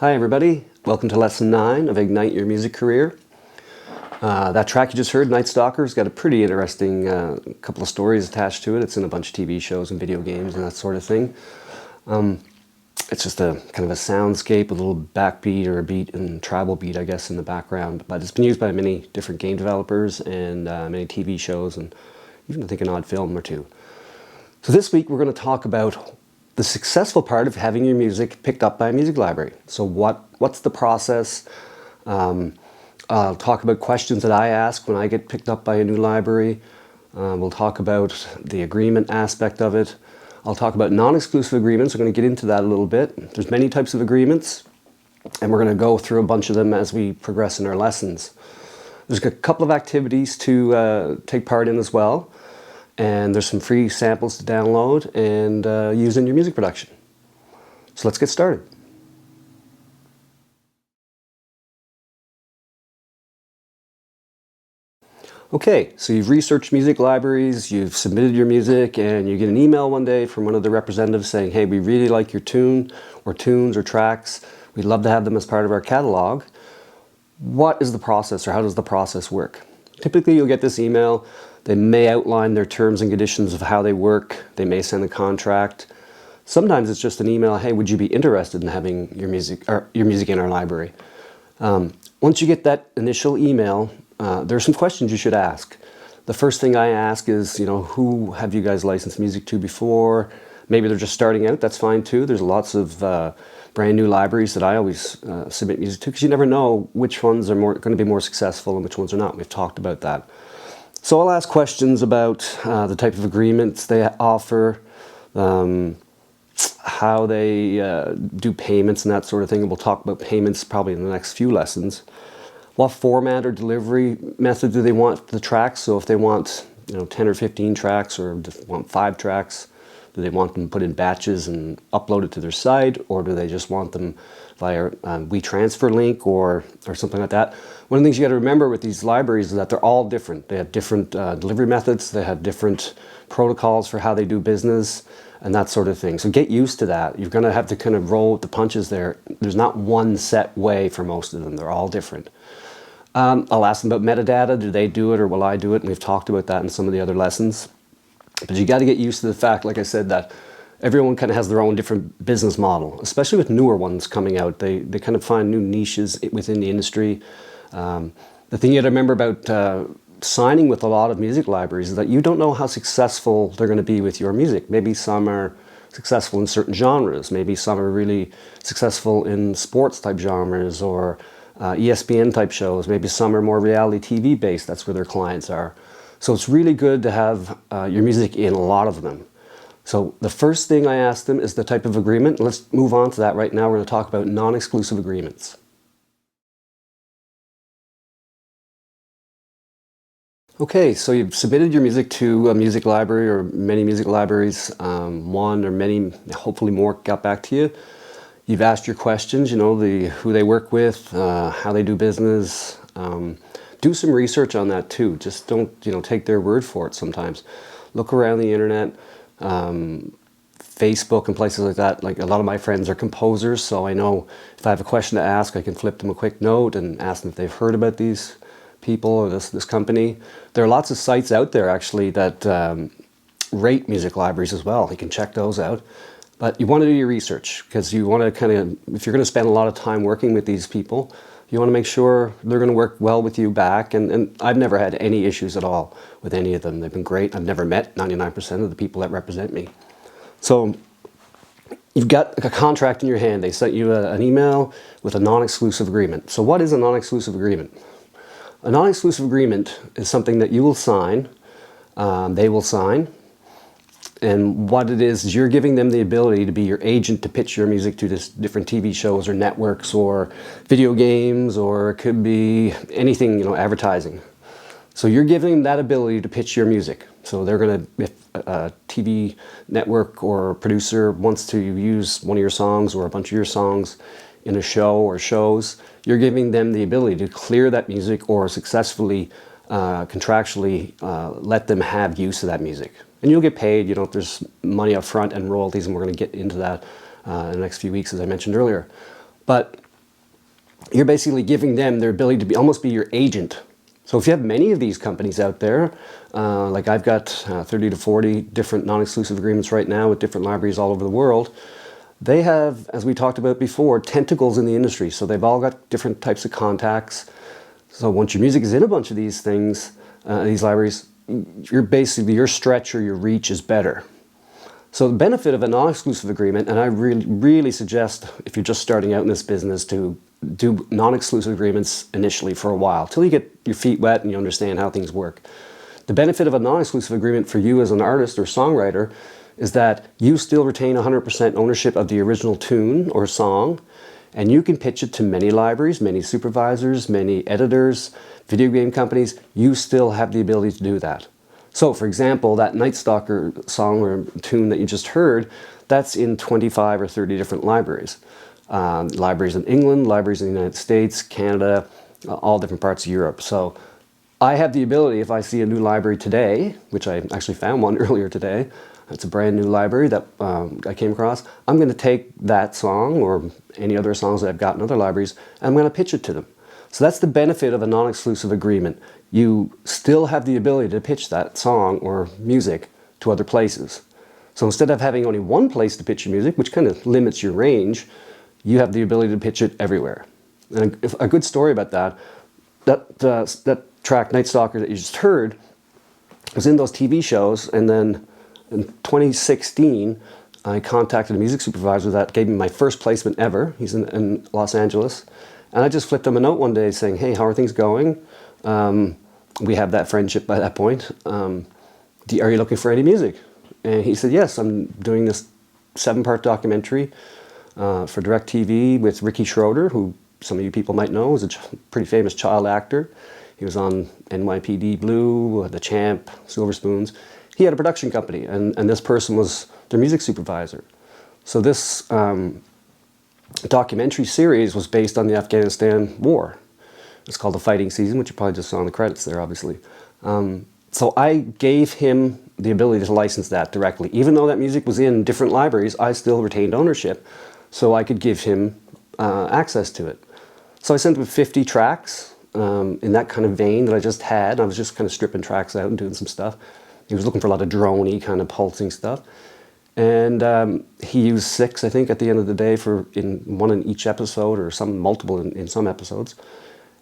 Hi everybody, welcome to lesson 9 of Ignite Your Music Career. That track you just heard, Night Stalker's got a pretty interesting couple of stories attached to it. It's in a bunch of TV shows and video games and that sort of thing. It's just a kind of a soundscape, a little backbeat or a beat and tribal beat, I guess, in the background. But it's been used by many different game developers and many TV shows and even I think an odd film or two. So this week we're going to talk about the successful part of having your music picked up by a music library. So what's the process? I'll talk about questions that I ask when I get picked up by a new library. We'll talk about the agreement aspect of it. I'll talk about non-exclusive agreements. We're going to get into that a little bit. There's many types of agreements, and we're going to go through a bunch of them as we progress in our lessons. There's a couple of activities to take part in as well. And there's some free samples to download and use in your music production. So let's get started. Okay, so you've researched music libraries, you've submitted your music, and you get an email one day from one of the representatives saying, hey, we really like your tune or tunes or tracks. We'd love to have them as part of our catalog. What is the process, or how does the process work? Typically, you'll get this email. They may outline their terms and conditions of how they work. They may send a contract. Sometimes it's just an email, hey, would you be interested in having your music in our library? Once you get that initial email, there are some questions you should ask. The first thing I ask is, who have you guys licensed music to before? Maybe they're just starting out, that's fine too. There's lots of brand new libraries that I always submit music to because you never know which ones are going to be more successful and which ones are not. We've talked about that. So I'll ask questions about the type of agreements they offer, how they do payments and that sort of thing. And we'll talk about payments probably in the next few lessons. What format or delivery method do they want the tracks? So if they want 10 or 15 tracks or just want 5 tracks, do they want them put in batches and uploaded to their site, or do they just want them via WeTransfer link or something like that? One of the things you got to remember with these libraries is that they're all different. They have different delivery methods. They have different protocols for how they do business and that sort of thing. So get used to that. You're going to have to kind of roll with the punches there. There's not one set way for most of them. They're all different. I'll ask them about metadata. Do they do it or will I do it? And we've talked about that in some of the other lessons. But you got to get used to the fact, like I said, that everyone kind of has their own different business model, especially with newer ones coming out. They kind of find new niches within the industry. The thing you got to remember about signing with a lot of music libraries is that you don't know how successful they're going to be with your music. Maybe some are successful in certain genres. Maybe some are really successful in sports type genres or ESPN type shows. Maybe some are more reality TV based. That's where their clients are. So it's really good to have your music in a lot of them. So the first thing I ask them is the type of agreement. Let's move on to that right now. We're going to talk about non-exclusive agreements. Okay, so you've submitted your music to a music library or many music libraries. One or many, hopefully more, got back to you. You've asked your questions, who they work with, how they do business. Do some research on that too. Just don't, take their word for it sometimes. Look around the internet, Facebook and places like that. Like a lot of my friends are composers, so I know if I have a question to ask, I can flip them a quick note and ask them if they've heard about these people or this company. There are lots of sites out there actually that rate music libraries as well. You can check those out. But you want to do your research because you want to kind of, if you're going to spend a lot of time working with these people, you want to make sure they're going to work well with you back. And I've never had any issues at all with any of them. They've been great. I've never met 99% of the people that represent me. So you've got a contract in your hand. They sent you an email with a non-exclusive agreement. So what is a non-exclusive agreement? A non-exclusive agreement is something that you will sign, they will sign. And what it is you're giving them the ability to be your agent to pitch your music to different TV shows or networks or video games, or it could be anything, advertising. So you're giving them that ability to pitch your music. So they're going to, if a TV network or producer wants to use one of your songs or a bunch of your songs in a show or shows, you're giving them the ability to clear that music or successfully, contractually let them have use of that music. And you'll get paid, there's money up front and royalties, and we're going to get into that in the next few weeks, as I mentioned earlier. But you're basically giving them their ability to be almost be your agent. So if you have many of these companies out there, like I've got 30 to 40 different non-exclusive agreements right now with different libraries all over the world, they have, as we talked about before, tentacles in the industry. So they've all got different types of contacts. So once your music is in a bunch of these things, these libraries, your stretch or your reach is better. So the benefit of a non-exclusive agreement, and I really suggest if you're just starting out in this business to do non-exclusive agreements initially for a while, till you get your feet wet and you understand how things work. The benefit of a non-exclusive agreement for you as an artist or songwriter is that you still retain 100% ownership of the original tune or song, and you can pitch it to many libraries, many supervisors, many editors, video game companies. You still have the ability to do that. So, for example, that Night Stalker song or tune that you just heard, that's in 25 or 30 different libraries. Libraries in England, libraries in the United States, Canada, all different parts of Europe. So I have the ability, if I see a new library today, which I actually found one earlier today, it's a brand new library that I came across, I'm going to take that song or any other songs that I've got in other libraries, and I'm going to pitch it to them. So that's the benefit of a non-exclusive agreement. You still have the ability to pitch that song or music to other places. So instead of having only one place to pitch your music, which kind of limits your range, you have the ability to pitch it everywhere. And a good story about that track, Night Stalker, that you just heard, was in those TV shows, and then in 2016, I contacted a music supervisor that gave me my first placement ever. He's in Los Angeles. And I just flipped him a note one day saying, hey, how are things going? We have that friendship by that point. Are you looking for any music? And he said, yes, I'm doing this 7-part documentary for DirecTV with Ricky Schroeder, who some of you people might know is a pretty famous child actor. He was on NYPD Blue, The Champ, Silver Spoons. He had a production company, and this person was their music supervisor. So this documentary series was based on the Afghanistan war. It's called The Fighting Season, which you probably just saw in the credits there, obviously. So I gave him the ability to license that directly. Even though that music was in different libraries, I still retained ownership, so I could give him access to it. So I sent him 50 tracks in that kind of vein that I just had. I was just kind of stripping tracks out and doing some stuff. He was looking for a lot of droney, kind of pulsing stuff. And he used 6, I think, at the end of the day, one in each episode, or some multiple in some episodes.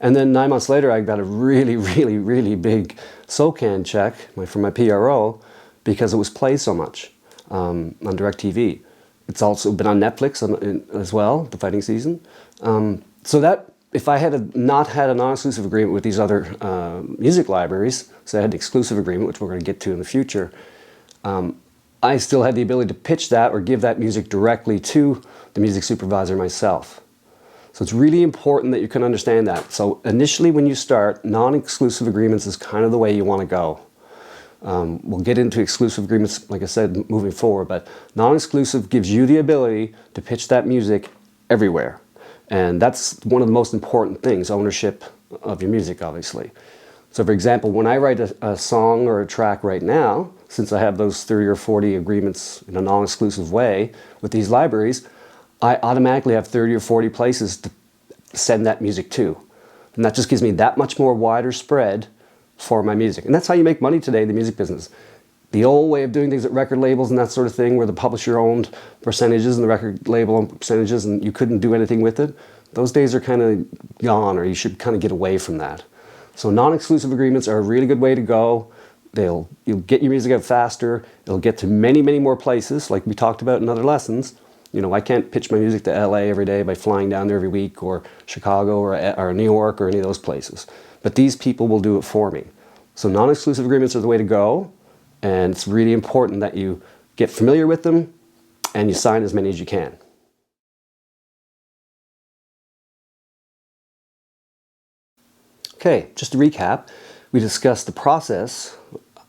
And then 9 months later, I got a really big SOCAN check from my PRO because it was played so much on DirecTV. It's also been on Netflix as well, The Fighting Season. So that, if I had not had a non-exclusive agreement with these other music libraries, so I had an exclusive agreement, which we're going to get to in the future, I still had the ability to pitch that or give that music directly to the music supervisor myself. So it's really important that you can understand that. So initially when you start, non-exclusive agreements is kind of the way you want to go. We'll get into exclusive agreements, like I said, moving forward, but non-exclusive gives you the ability to pitch that music everywhere. And that's one of the most important things, ownership of your music, obviously. So for example, when I write a song or a track right now, since I have those 30 or 40 agreements in a non-exclusive way with these libraries, I automatically have 30 or 40 places to send that music to. And that just gives me that much more wider spread for my music. And that's how you make money today in the music business. The old way of doing things at record labels and that sort of thing, where the publisher owned percentages and the record label owned percentages and you couldn't do anything with it, those days are kind of gone, or you should kind of get away from that. So non-exclusive agreements are a really good way to go. You'll get your music out faster. It'll get to many more places, like we talked about in other lessons. You know, I can't pitch my music to LA every day by flying down there every week, or Chicago or New York or any of those places. But these people will do it for me. So non-exclusive agreements are the way to go, and it's really important that you get familiar with them and you sign as many as you can. Okay, just to recap, we discussed the process,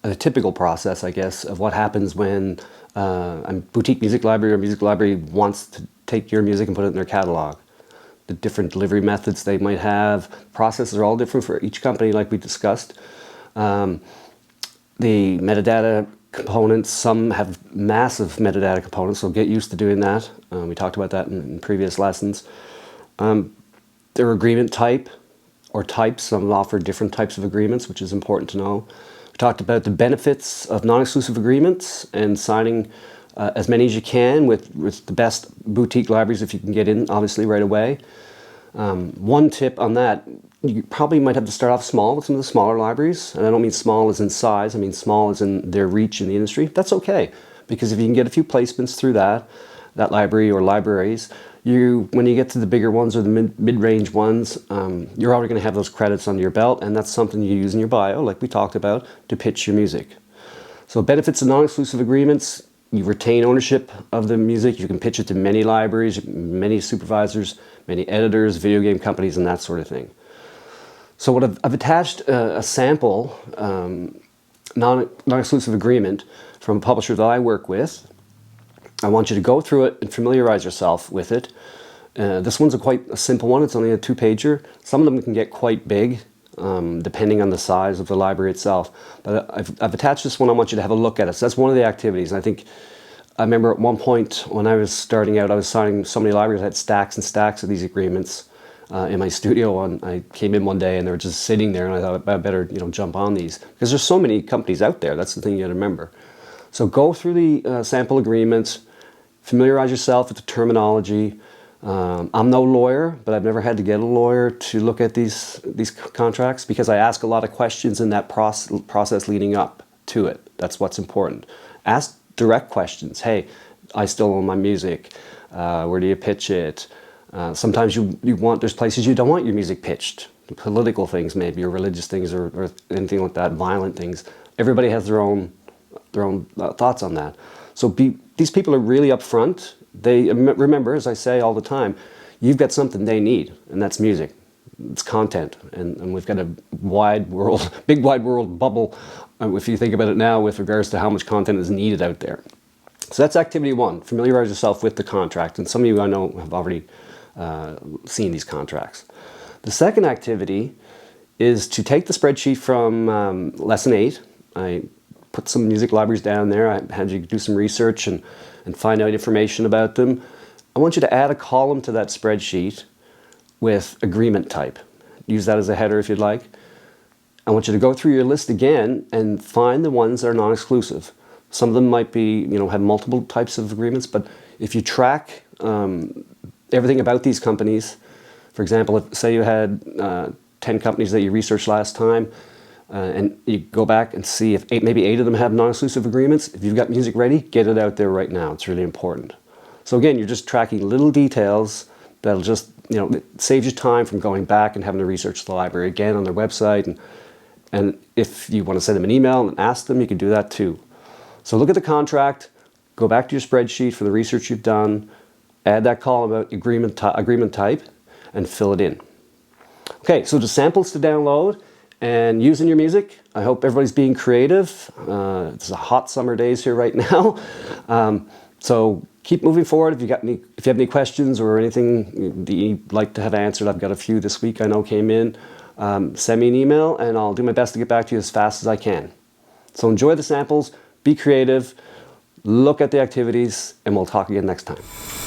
a typical process, I guess, of what happens when a boutique music library or music library wants to take your music and put it in their catalog. The different delivery methods they might have. Processes are all different for each company, like we discussed. The metadata components, some have massive metadata components, so get used to doing that. We talked about that in previous lessons. their agreement type or types. Some offer different types of agreements, which is important to know. We talked about the benefits of non-exclusive agreements and signing as many as you can with the best boutique libraries if you can get in, obviously, right away. One tip on that, you probably might have to start off small with some of the smaller libraries. And I don't mean small as in size, I mean small as in their reach in the industry. That's okay, because if you can get a few placements through that library or libraries, when you get to the bigger ones or the mid-range ones, you're already going to have those credits under your belt, and that's something you use in your bio, like we talked about, to pitch your music. So benefits of non-exclusive agreements: you retain ownership of the music. You can pitch it to many libraries, many supervisors, many editors, video game companies, and that sort of thing. So what I've attached a sample non-exclusive agreement from a publisher that I work with. I want you to go through it and familiarize yourself with it. This one's quite a simple one. It's only a 2-pager. Some of them can get quite big, depending on the size of the library itself. But I've attached this one. I want you to have a look at it. So that's one of the activities. And I remember at one point when I was starting out, I was signing so many libraries. I had stacks and stacks of these agreements in my studio. And I came in one day and they were just sitting there, and I thought I better jump on these, because there's so many companies out there. That's the thing you got to remember. So go through the sample agreements, familiarize yourself with the terminology. I'm no lawyer, but I've never had to get a lawyer to look at these contracts, because I ask a lot of questions in that process leading up to it. That's what's important. Ask direct questions. Hey, I still own my music. Where do you pitch it? Sometimes there's places you don't want your music pitched. Political things maybe, or religious things, or anything like that, violent things. Everybody has their own thoughts on that. So these people are really upfront. They remember, as I say all the time, you've got something they need, and that's music. It's content, and we've got a big wide world bubble, if you think about it now, with regards to how much content is needed out there. So that's activity 1. Familiarize yourself with the contract, and some of you I know have already seen these contracts. The second activity is to take the spreadsheet from lesson 8. I put some music libraries down there. I had you do some research and find out information about them. I want you to add a column to that spreadsheet with agreement type. Use that as a header if you'd like. I want you to go through your list again and find the ones that are non-exclusive. Some of them might be, have multiple types of agreements, but if you track everything about these companies, for example, say you had 10 companies that you researched last time, and you go back and see if maybe 8 of them have non-exclusive agreements. If you've got music ready, get it out there right now. It's really important. So again, you're just tracking little details that'll just, it saves you time from going back and having to research the library again on their website. And if you want to send them an email and ask them, you can do that too. So look at the contract, go back to your spreadsheet for the research you've done, add that column about agreement type, and fill it in. Okay, so the samples to download and using your music. I hope everybody's being creative. It's a hot summer days here right now. So keep moving forward. If you have any questions or anything that you'd like to have answered, I've got a few this week I know came in. Send me an email and I'll do my best to get back to you as fast as I can. So enjoy the samples, be creative, look at the activities, and we'll talk again next time.